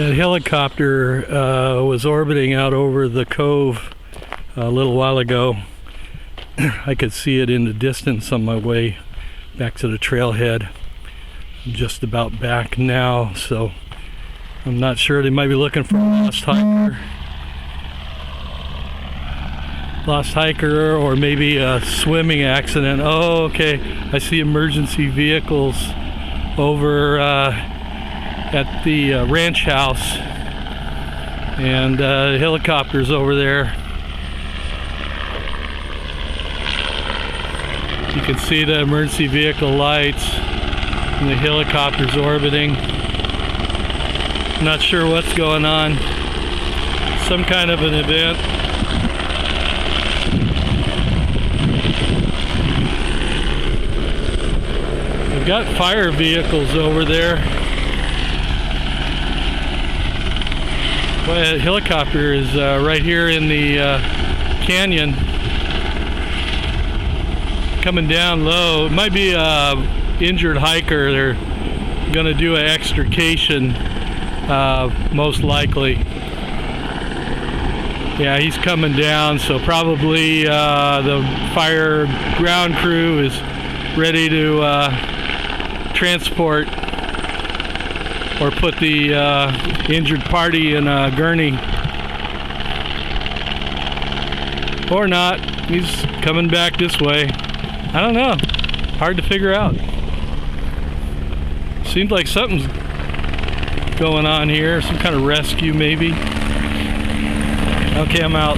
That helicopter was orbiting out over the cove a little while ago. I could see it in the distance on my way back to the trailhead. I'm just about back now, so I'm not sure. They might be looking for a lost hiker. Lost hiker, or maybe a swimming accident. Oh, okay. I see emergency vehicles over at the ranch house, and helicopters over there. You can see the emergency vehicle lights and the helicopters orbiting. Not sure what's going on. Some kind of an event. We've got fire vehicles over there. Well, that helicopter is right here in the canyon, coming down low. It might be an injured hiker. They're going to do an extrication, most likely. Yeah, he's coming down, so probably the fire ground crew is ready to transport or put the injured party in a gurney. Or not. He's coming back this way. I don't know. Hard to figure out. Seems like something's going on here. Some kind of rescue maybe. Okay, I'm out.